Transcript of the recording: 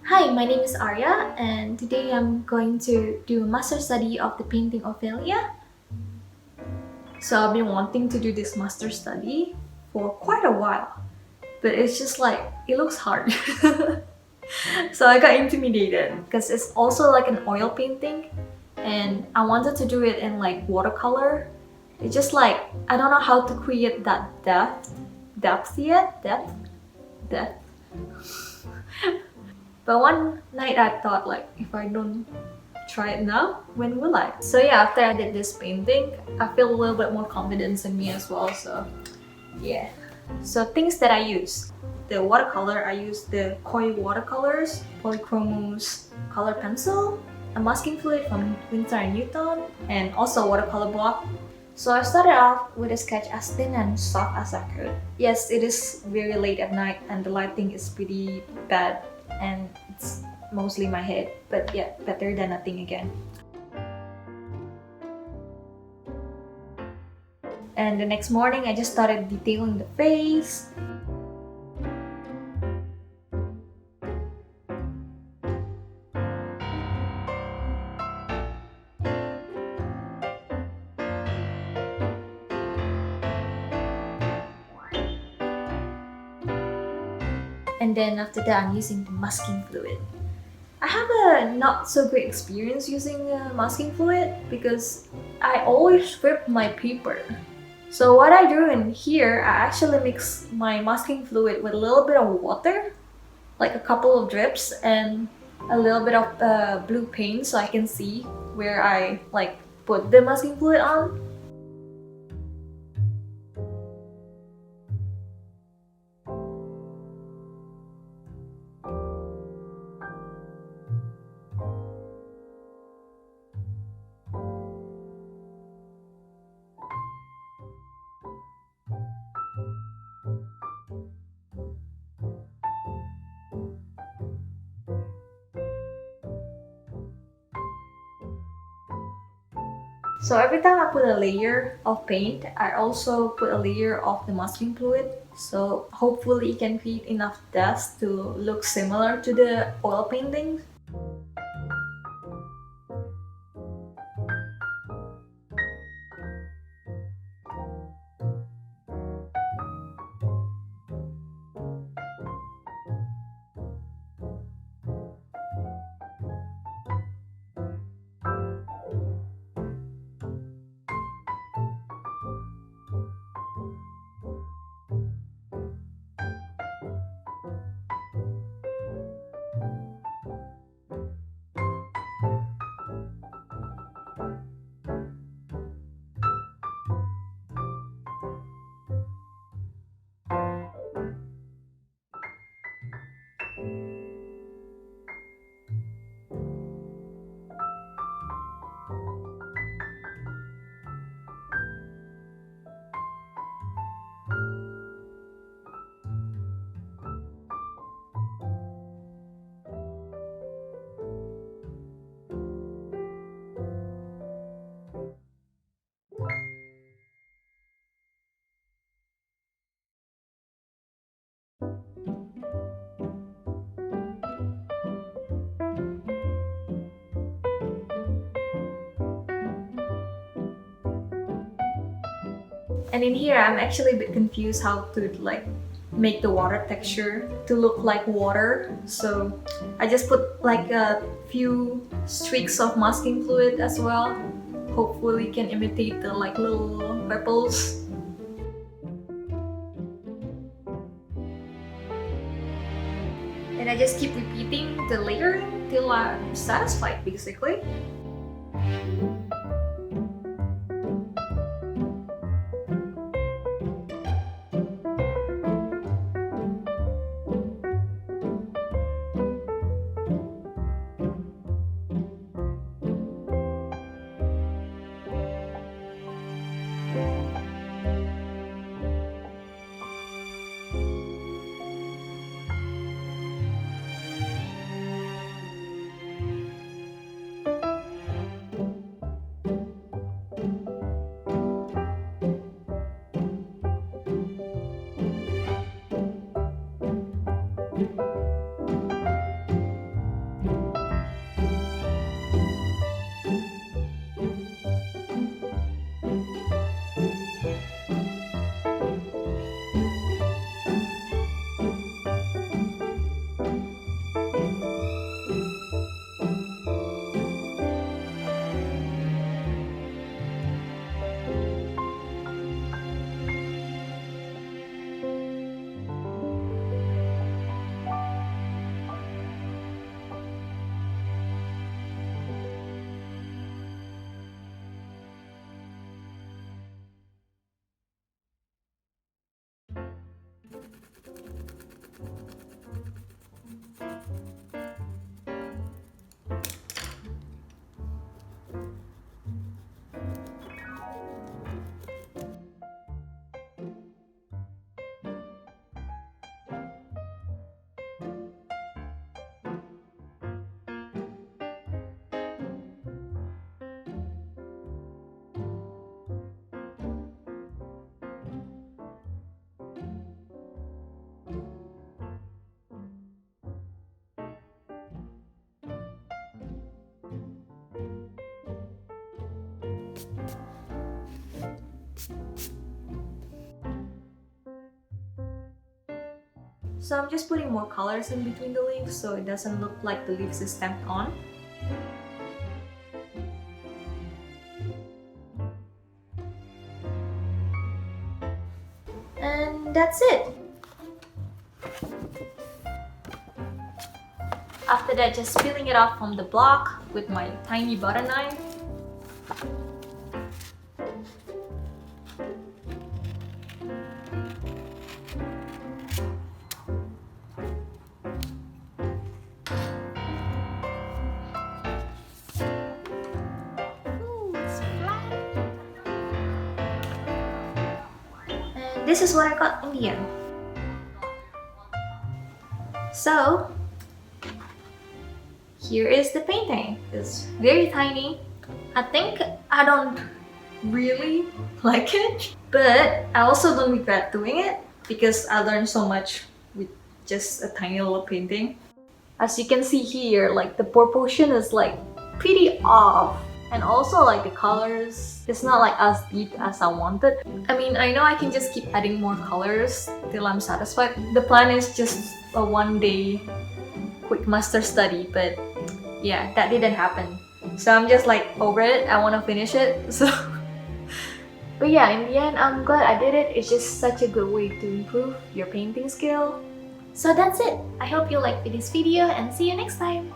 Hi, my name is Arya, and today I'm going to do a master study of the painting Ophelia. So I've been wanting to do this master study for quite a while, but it's just like it looks hard. So I got intimidated because it's also like an oil painting, and I wanted to do it in like watercolor. It's just like I don't know how to create that depth yet, depth. But one night I thought like if I don't try it now, when will I? So yeah, after I did this painting, I feel a little bit more confidence in me as well. So yeah. So things that I use. The watercolor, I use the koi watercolors, polychromos color pencil, a masking fluid from Winsor & Newton, and also a watercolor block. So I started off with a sketch as thin and soft as I could. Yes, it is very late at night and the lighting is pretty bad and it's mostly my head, but yeah, better than nothing again. And the next morning I just started detailing the face. And then after that I'm using the masking fluid. I have a not so great experience using masking fluid because I always strip my paper. So what I do in here, I actually mix my masking fluid with a little bit of water, like a couple of drips, and a little bit of blue paint so I can see where I like put the masking fluid on. So every time I put a layer of paint, I also put a layer of the masking fluid. So hopefully it can create enough dust to look similar to the oil paintings. And in here, I'm actually a bit confused how to like make the water texture to look like water. So I just put like a few streaks of masking fluid as well. Hopefully can imitate the like little ripples. And I just keep repeating the layering till I'm satisfied basically. So I'm just putting more colors in between the leaves so it doesn't look like the leaves is stamped on. And that's it. After that, just peeling it off from the block with my tiny butter knife. And this is what I got in the end. So, here is the painting. It's very tiny. I think I don't really like it, but I also don't regret doing it because I learned so much with just a tiny little painting. As you can see here, like the proportion is like pretty off, and also like the colors, it's not like as deep as I wanted. I mean, I know I can just keep adding more colors till I'm satisfied. The plan is just a one-day quick master study, but yeah, that didn't happen. So I'm just like over it. I want to finish it. So, but yeah, in the end, I'm glad I did it. It's just such a good way to improve your painting skill. So that's it. I hope you liked this video and see you next time.